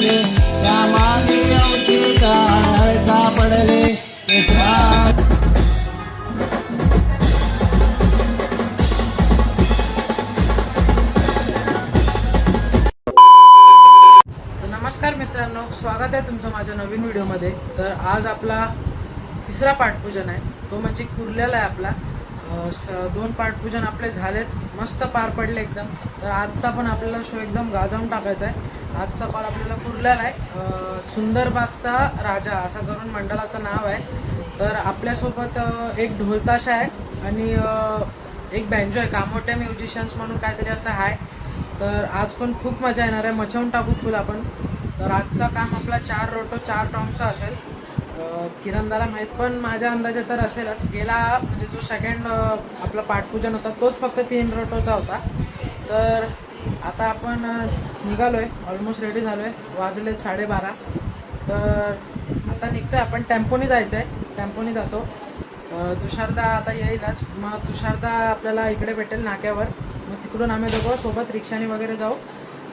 मागे त्या मागे अवचित सापडले नमस्कार मित्रांनो, स्वागत आहे तुमचं माझ्या नवीन व्हिडिओमध्ये. तर आज आपला तिसरा पाठपूजन आहे, तो म्हणजे कुर्ल्याला आहे आपला. 2 पाठपूजन आपले झालेत, मस्त पार पडले एकदम. तर आजचा पण आपल्याला शो एकदम गाजवून टाकायचा आहे. आजचा कॉल आपल्याला कुर्ल्याला आहे. सुंदरबागचा राजा असं करून मंडळाचं नाव आहे. तर आपल्यासोबत एक ढोलताशा आहे आणि एक बँजो आहे, कामोट्या म्युझिशियन्स म्हणून काहीतरी असं आहे. तर आज पण खूप मजा येणार आहे, मचावून टाकू फुल आपण. तर आजचा काम आपला 4 रोटो 4 टॉमचा असेल. किरणदाला माहीत, पण माझ्या अंदाजे तर असेलच. गेला म्हणजे जो सेकंड आपला पाठपूजन होता तोच फक्त 3 रोटोचा होता. तर आता आपण निघालो आहे, ऑलमोस्ट रेडी झालो आहे, वाजलेत 12:30. तर आता निघतो आहे आपण. टेम्पोनी जायचं आहे, टेम्पोनी जातो. तुषारदा आता येईलच, मग तुषारदा आपल्याला इकडे भेटेल नाक्यावर. मग तिकडून आम्ही दोघं सोबत रिक्षाने वगैरे जाऊ.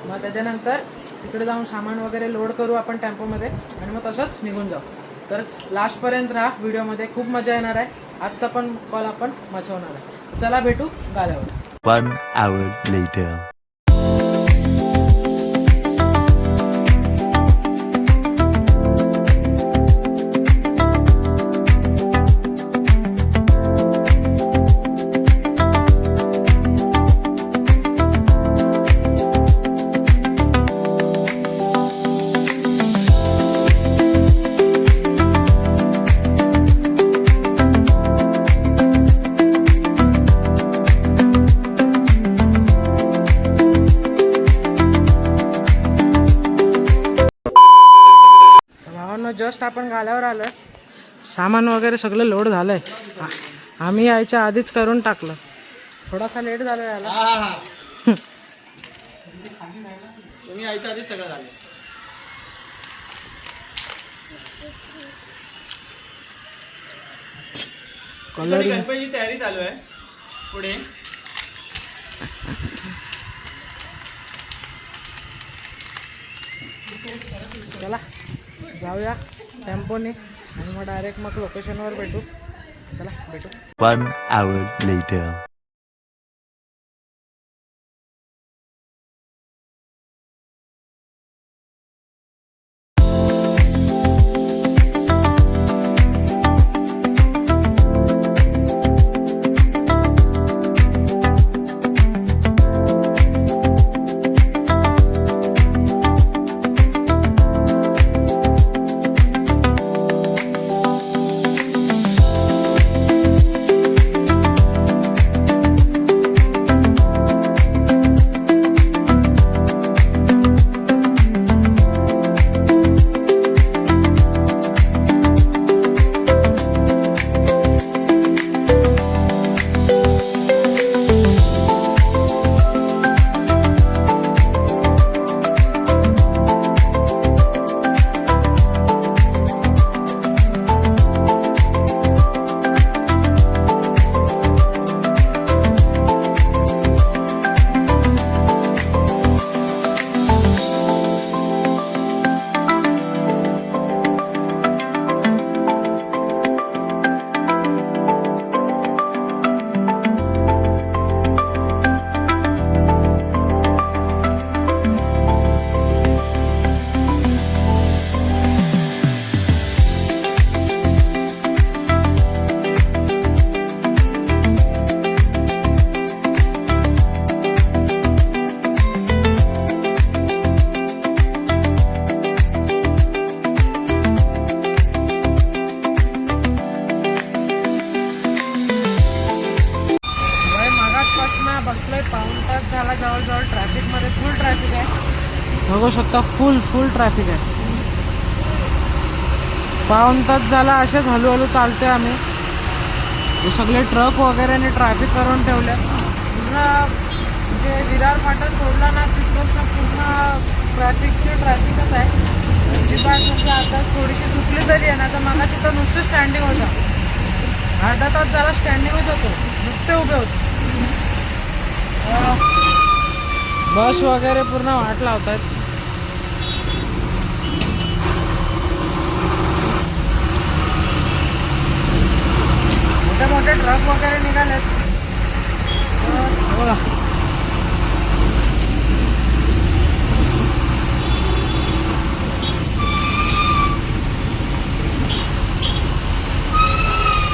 मग त्याच्यानंतर तिकडे जाऊन सामान वगैरे लोड करू आपण टेम्पोमध्ये आणि मग तसंच निघून जाऊ. तर लास्टपर्यंत राहा व्हिडिओमध्ये, खूप मजा येणार आहे. आजचा पण कॉल आपण मचवणार आहे. चला भेटू गाल्यावर. 1 hour later. जस्ट आपण गाल्यावर आलो. सामान वगैरे सगळं लोड झालंय, आम्ही यायच्या आधीच करून टाकलं. थोडासा लेट झाला यायला. तुम्ही यायच्या आधीच सगळं झालं. गणपतीची तयारी चालू आहे पुढे. चला जाऊया टेम्पोने आणि मग डायरेक्ट मग लोकेशनवर भेटू. चला भेटू. 1 hour later. झाला जवळजवळ. ट्रॅफिकमध्ये फुल ट्रॅफिक आहे, बघू शकता. फुल ट्रॅफिक आहे. पाऊण तास झाला असेच हळूहळू चालते आम्ही. हे सगळे ट्रक वगैरेने ट्रॅफिक करून ठेवले. पूर्ण म्हणजे विरार फाटा सोडला ना तिथपासून पूर्ण ट्रॅफिकच आहे. अजिबात म्हणजे आता थोडीशी चुकली तरी आहे ना, तर मगाशी तर नुसतं स्टँडिंग होतं. अर्धा तास झाला स्टँडिंगच होतो, नुसते उभे होते. बस वगैरे पूर्ण वाट लावतात. मध्ये ट्रक वगैरे निघालेत. बघा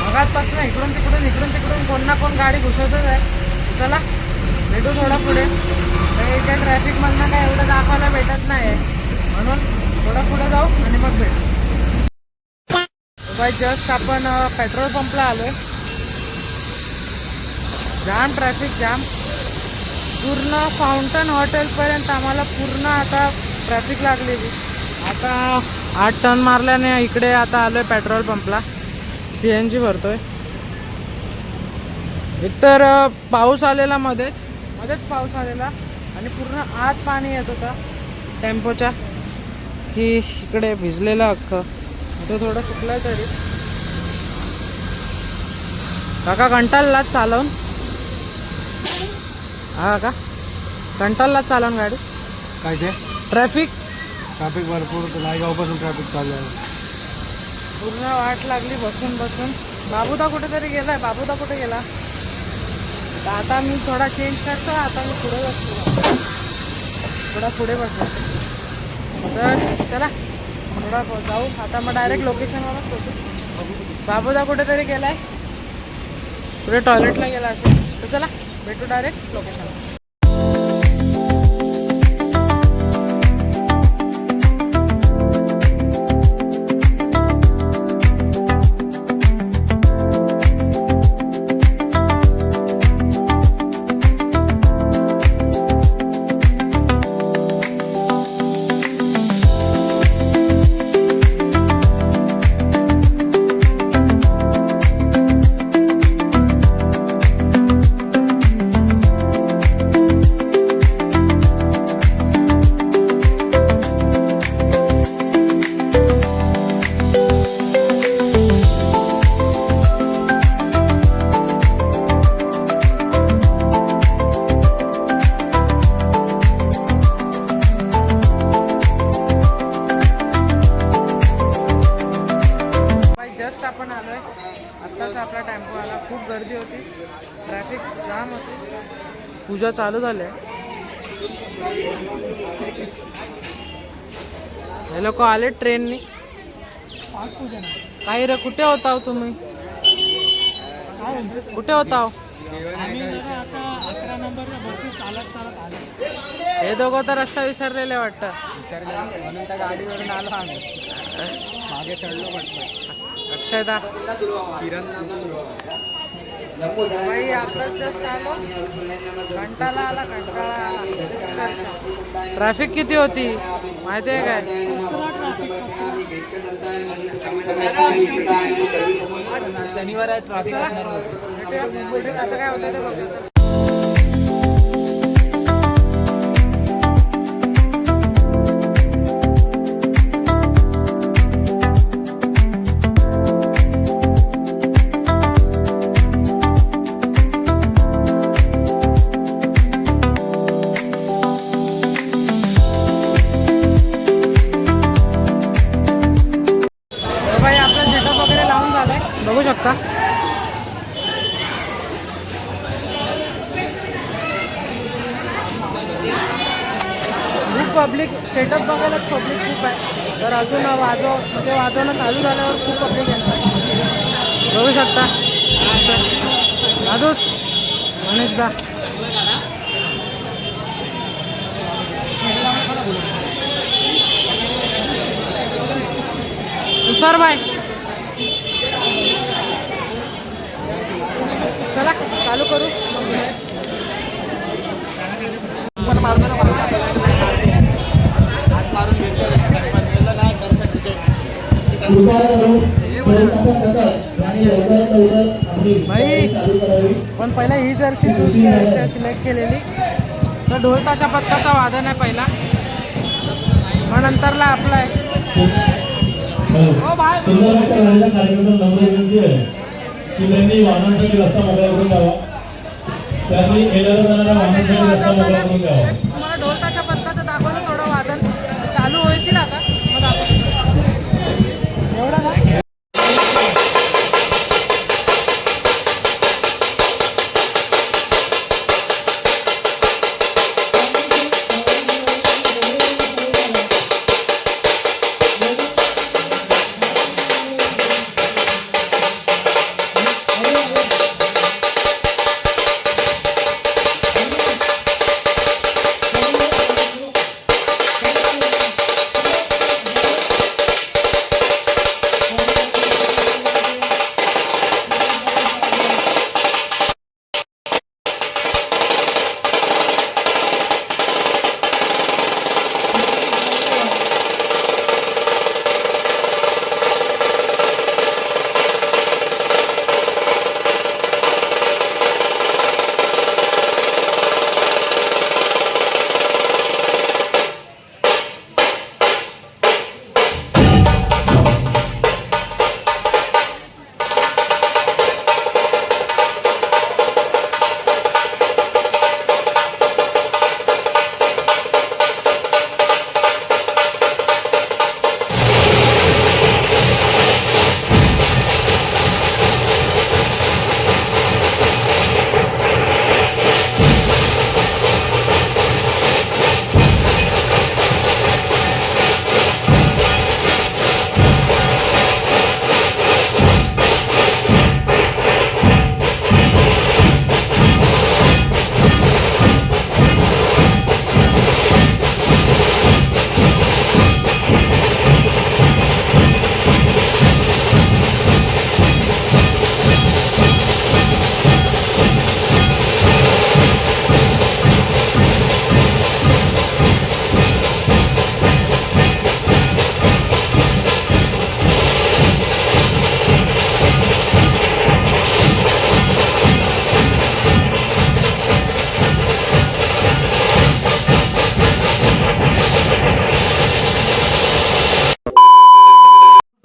मगातपासून इकडून तिकडून कोण ना कोण गाडी घुसवतच आहे. चला भेटू थोडा पुढे. इथे ट्रॅफिकमधनं काय एवढं दाखवायला भेटत नाही, म्हणून थोडा पुढे जाऊ आणि मग भेटू. बाय जस्ट आपण पेट्रोल पंपला आलोय. जाम ट्रॅफिक जाम. पूर्ण फाउंटन हॉटेलपर्यंत आम्हाला पूर्ण आता ट्रॅफिक लागलेली. आता 8 टर्न मारल्याने इकडे आता आलोय पेट्रोल पंपला. CNG भरतोय. एकतर पाऊस आलेला मध्येच पाऊस आलेला आणि पूर्ण आत पाणी येत होता टेम्पोच्या, की इकडे भिजलेलं अख्खं. तो थोडं सुकलं तरी. काका कंटाळलाच चालवून? हा का कंटाळलाच चालवून गाडी? काय ते ट्रॅफिक भरपूर नायगावपासून ट्रॅफिक चालू आहे. पूर्ण वाट लागली बसून. बाबूदा कुठेतरी गेलाय. बाबूदा कुठे गेला? आता मी थोडा चेंज करतो. आता मी पुढे बसतो, थोडा पुढे बसतो. तर चला थोडा जाऊ आता. मग डायरेक्ट लोकेशनवरच पोहोचू. बाबूदा कुठेतरी गेलाय, पुढे टॉयलेटला गेला असेल. तर चला भेटू डायरेक्ट लोकेशनवर. आपण आलोय आत्ताच आपला टेम्पो आला. खूप गर्दी होती, ट्रॅफिक जाम होती. पूजा चालू झाली आहे. हे लोक आले ट्रेननी. काही रे कुठे होता हो तुम्ही? कुठे होता हो? 11 नंबरच्या बसने चालत आले. हे दोघं तर रस्ता विसरलेले वाटतं. म्हणून त्या गाडीवरून आलो आम्ही. मागे चढलो पटपट. अक्षयदा किरण भाई आताच जस्ट आलो. कंटाळा आला. ट्रॅफिक किती होती माहिती आहे काय? शनिवार आहे ट्रॅफिक. कसं काय होतं ते बघू. बघू शकता खूप पब्लिक. सेटअप बघायलाच पब्लिक खूप आहे. तर अजून वाजवणं चालू झाल्यावर खूप पब्लिक येणार. बघू शकता दादूस गणेशदा. तुषार भाई चला चालू करू. भाई पण पहिला ही जर्सी सिलेक्ट केलेली. तर ढोल ताशा पथकाचा वादन आहे पहिला, मग नंतरला आपला आहे. त्यांनी वाहनांसाठी रस्ता मोकळा करून द्यावा. त्यांनी तुम्हाला ढोल ताशा पथकाचं दाखवलं थोडं वादन चालू होईल आता. मग एवढं ना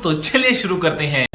तो चलिए शुरू करते हैं।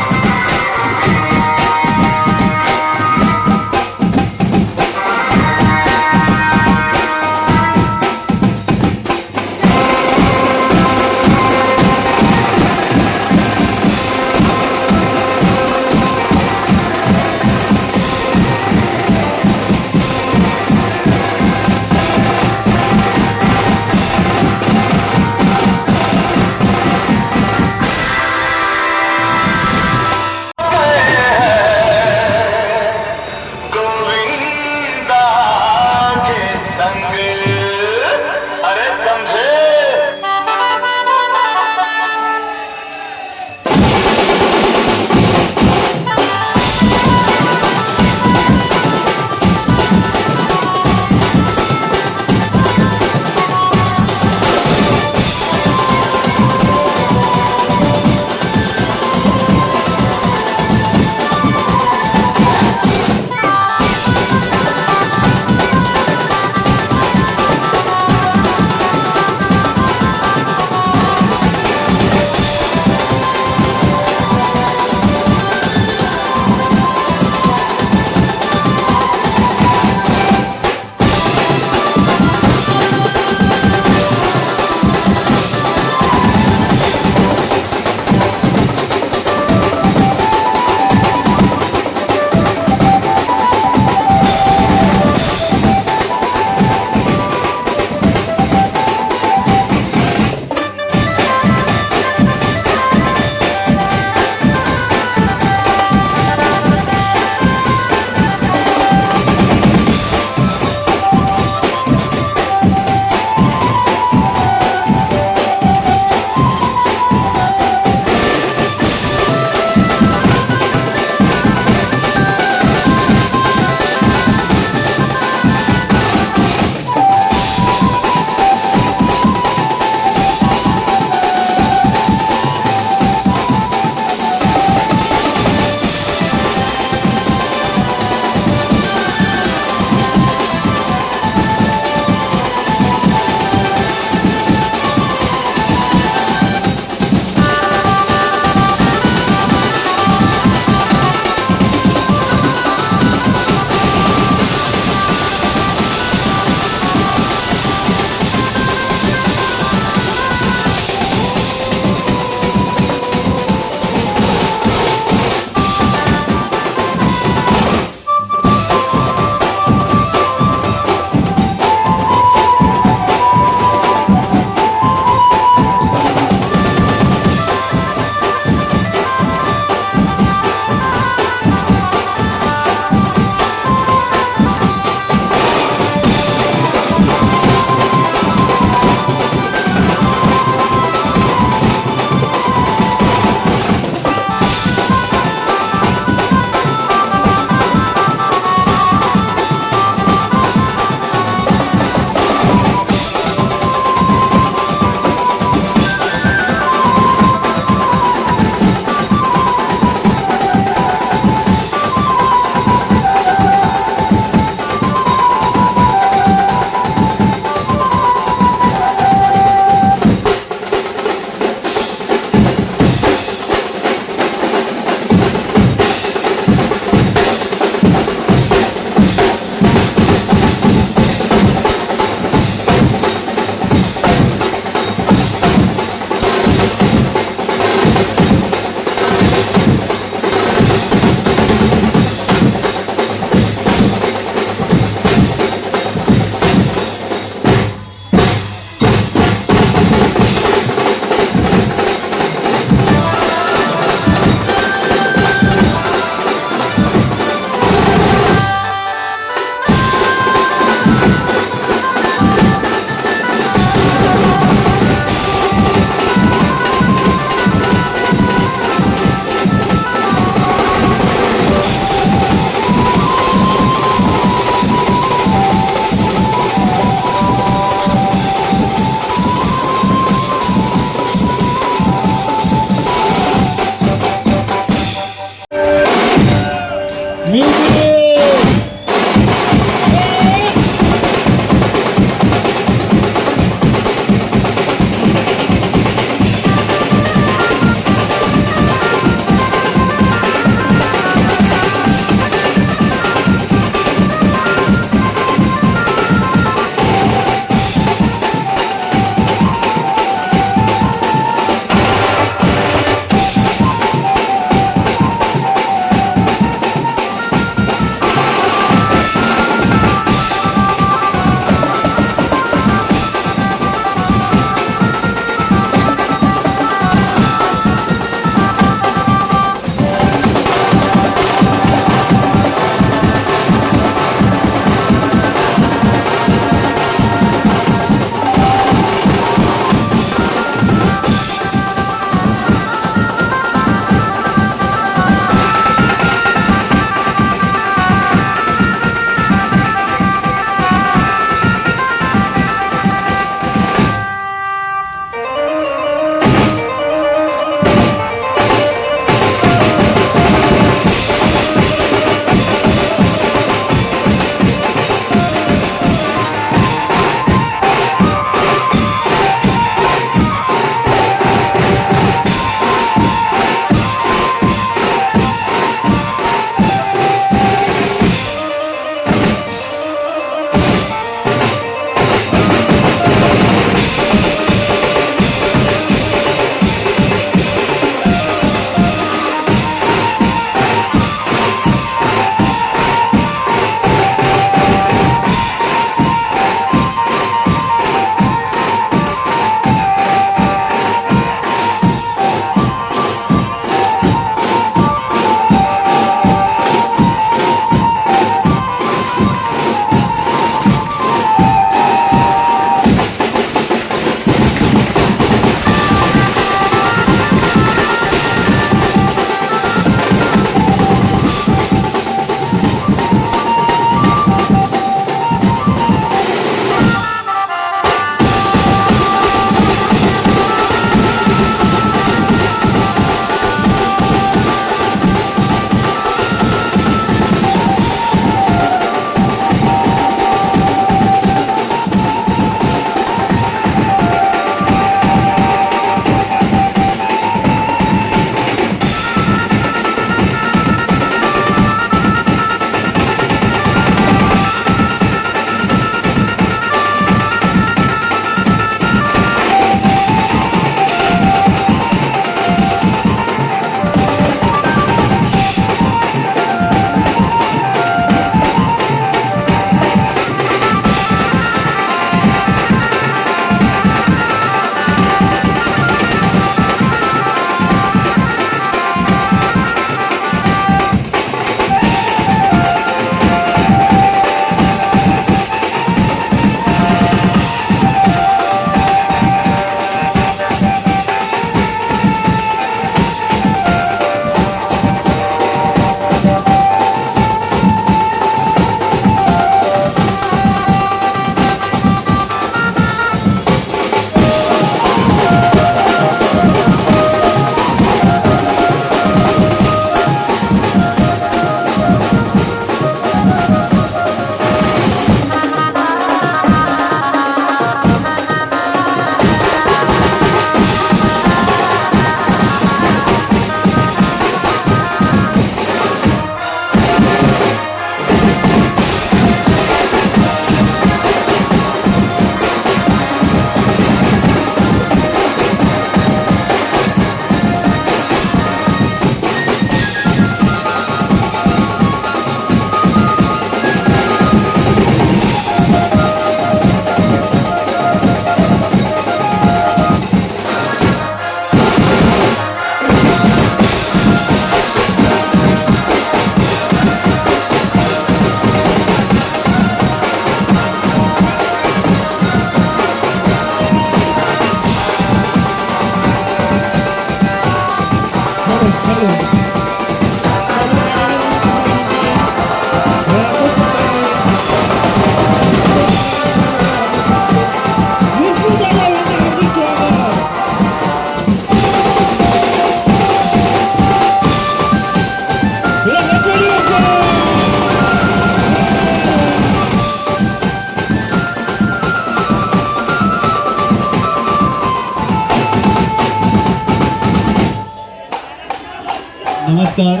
पुरस्कार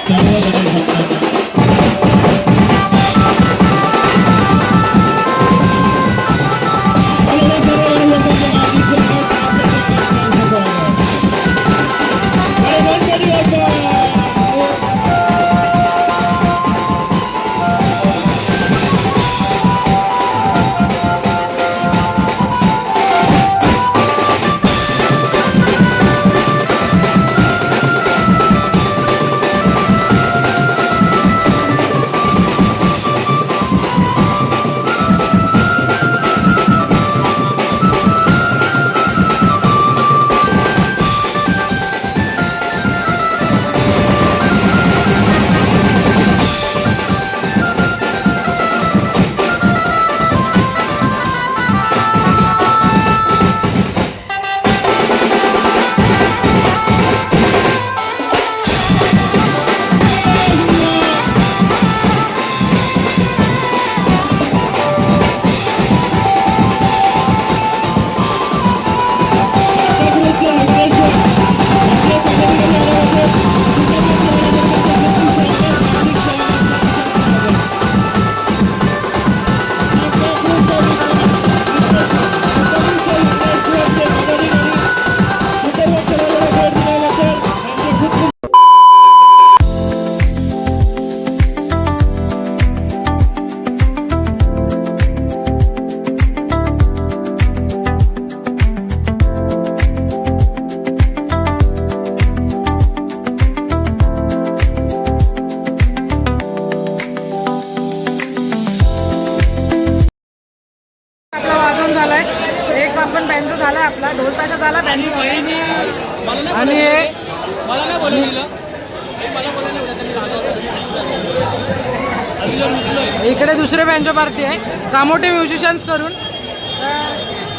सर्व गणेश भक्तांना. एक आपण बँजो झालाय आपला, ढोल ताशा झाला, बँजो झाला. आणि इकडे दुसरे बँजो पार्टी आहे कामोठे म्युझिशियन्स करून. तर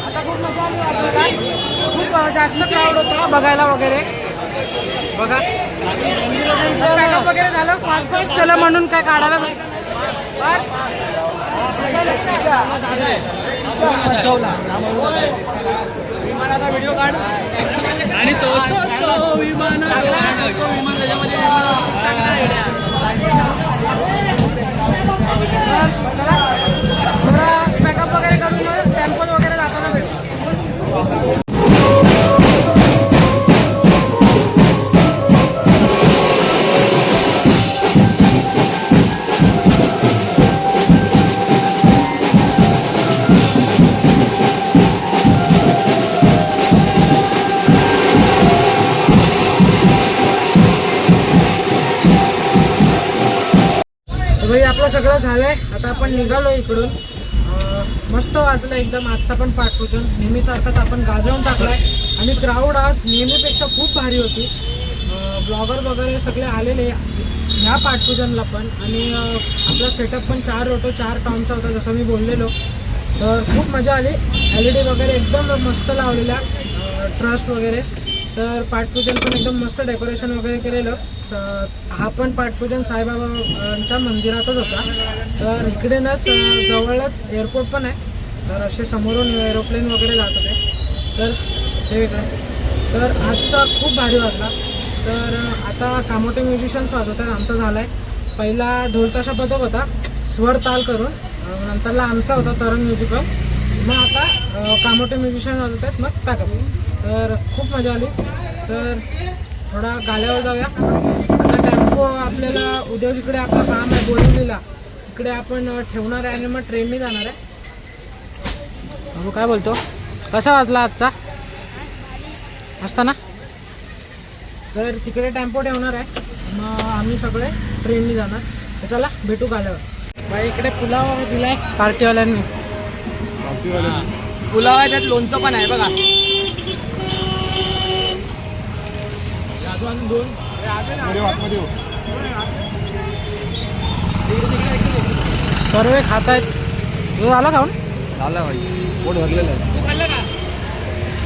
आता खूप मजा आली आपल्याला, खूप जास्त क्राऊड होता बघायला वगैरे. बघा पॅकअप वगैरे झालं, फास्ट फास्ट केलं म्हणून काय काढायला विमानाचा व्हिडिओ काढ आणि तो विमान थोडा पॅकअप वगैरे करून टेम्पल वगैरे जाताना भेटू. भाई आपलं सगळं झालंय, आता आपण निघालो इकडून. मस्त वाजलं एकदम आजचा पण पाठपूजन, नेहमीसारखंच आपण गाजवून टाकलाय. आणि क्राऊड आज नेहमीपेक्षा खूप भारी होती. ब्लॉगर वगैरे सगळे आलेले ह्या पाठपूजनला पण. आणि आपला सेटअप पण 4 रोटो 4 टॉनचा होता जसं मी बोललेलो. तर खूप मजा आली. LED वगैरे एकदम मस्त लावलेल्या, ट्रस्ट वगैरे. तर पाठपूजन पण एकदम मस्त डेकोरेशन वगैरे केलेलं. हा पण पाठपूजन साईबाबांच्या मंदिरातच होता. तर इकडेनच जवळच एअरपोर्ट पण आहे, तर असे समोरून एरोप्लेन वगैरे जात होते. तर ते वेगळं. तर आजचा खूप भारी वाजला. तर आता कामोठे म्युझिशियन्स वाजवतात. आमचा झाला आहे पहिला ढोलताशा पथक होता स्वर ताल करून, नंतरला आमचा होता तरंग म्युझिकल. मग आता कामोठे म्युझिशियन वाजवतात, मग पॅकअप. तर खूप मजा आली. तर थोडा गाड्यावर जाऊया. आता टेम्पो आपल्याला उद्या जिकडे आपलं काम आहे बोरिवलीला तिकडे आपण ठेवणार आहे आणि मग ट्रेनने जाणार आहे. बाबू काय बोलतो, कसा वाजला आजचा? मस्त ना. तर तिकडे टेम्पो ठेवणार आहे, मग आम्ही सगळे ट्रेनने जाणार. तर चला भेटू गाड्यावर. बाई इकडे पुलाव दिलाय पार्टीवाल्यांनी. पुलाव आहे, त्यात लोणचं पण आहे बघा. सर्व खात आहेत. तुझं झालं खाऊन? झालं भाई, पोट भरलेलं आहे.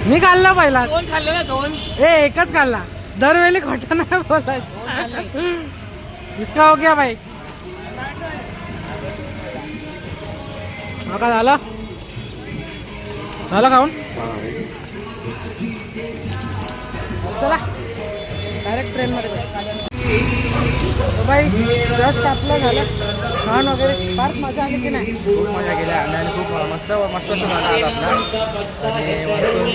मी खाल्ला पहिला. 2 खाल्ले ना, 2. एकच खाल्ला. दरवेळी खोटं नाही बोलायचं. इसका हो गया भाई. का झालं खाऊन? चला डायरेक्ट ट्रेनमध्ये. तर बाई जस्ट आपलं झालं खाण वगैरे फार मजा आली की नाही. खूप मजा केली आम्ही आणि खूप मस्त मस्त सुरू झाला आज आपला. आणि वरतून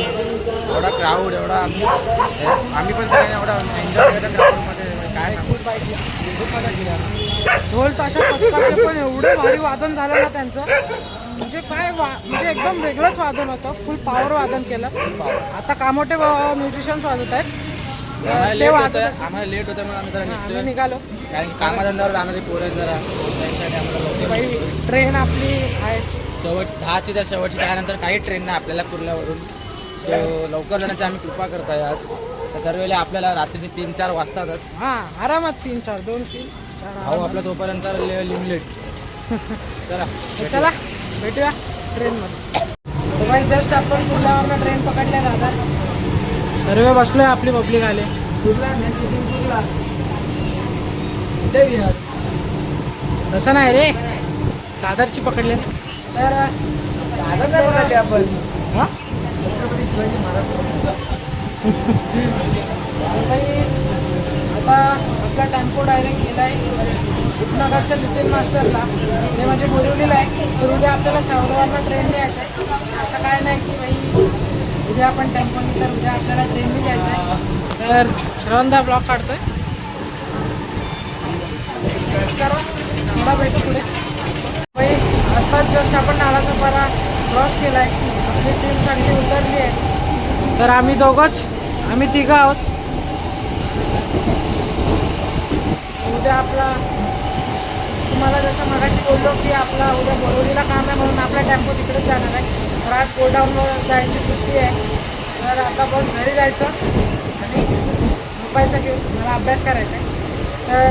एवढा क्राऊड एवढा आम्ही पण सगळ्यांनी एवढा एन्जॉय केला क्राऊडमध्ये. काय खूप मजा केली आम्ही. ढोल ताशा पथकाचे पण एवढं भारी वादन झालं ना त्यांचं, म्हणजे काय म्हणजे एकदम वेगळंच वादन होतं. फुल पॉवर वादन केलं. आता कामोठे म्युझिशियन्स वाजवत आहेत. ते वाजवत आहेत. आम्हाला लेट होतं म्हणून आम्ही जरा आम्ही निघतोय. निघालो. कारण कामाधंद्यावर जाणारी पोरं जरा त्यांच्यासाठी आम्हाला लवकर बाई ट्रेन आपली आहे. शेवटची तर शेवटची त्यानंतर काही ट्रेन नाही आपल्याला कुर्ल्यावरून. सो लवकर जाण्याची आम्ही कृपा करतोय आज. तर दरवेळी आपल्याला रात्रीचे 3-4 वाजतातच. हां आरामात 3-4 2-3 4 भाऊ आपला तोपर्यंत लिमिटेड. चला चला भेटूया ट्रेनमध्ये. तर बाई जस्ट आपण कुर्ल्यावरनं ट्रेन पकडल्या दादा. सर्व बसलोय आपली पब्लिक आले. तसं नाही रे, दादरची पकडले ना. तर आपण हां शिवाजी महाराज. काही आता आपला टेम्पो डायरेक्ट गेला आहे उपनगरच्या जितेन मास्टरला. ते म्हणजे बोरिवलीला आहे. तर उद्या आपल्याला शाहरुवारला ट्रेनने यायचं आहे. असं काय नाही की भाई उद्या आपण टेम्पोनी, तर उद्या आपल्याला ट्रेनने जायचं आहे. तर श्रवणदा ब्लॉग काढतोय. करा थोडा भेटू पुढे. भाई आत्ताच जस्ट आपण नालासोपारा क्रॉस केला आहे. आपली टीम चांगली उतरली आहे. तर आम्ही तिघं आहोत. उद्या आपला तुम्हाला जसं मगाशी बोललो की आपला उद्या बोरिवलीला काम आहे म्हणून आपला टेम्पो तिकडेच जाणार आहे. तर आज गोडाऊनवर जायची सुट्टी आहे. तर आता बस घरी जायचं आणि झोपायचं घेऊन मला अभ्यास करायचा आहे. तर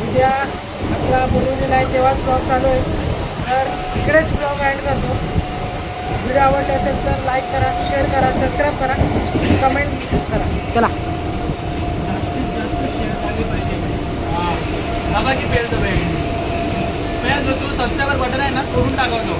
उद्या आपला बोरिवलीला आहे तेव्हाच ब्लॉग चालू आहे. तर इकडेच ब्लॉग ॲड करतो. व्हिडिओ आवडले असेल तर लाईक करा, शेअर करा, सबस्क्राईब करा, कमेंट करा. चला जास्तीत जास्त शेअर आले पाहिजे. बाबा की पेल तो जो तू सबस्क्राईबर बटन आहे ना तोडून टाकवतो.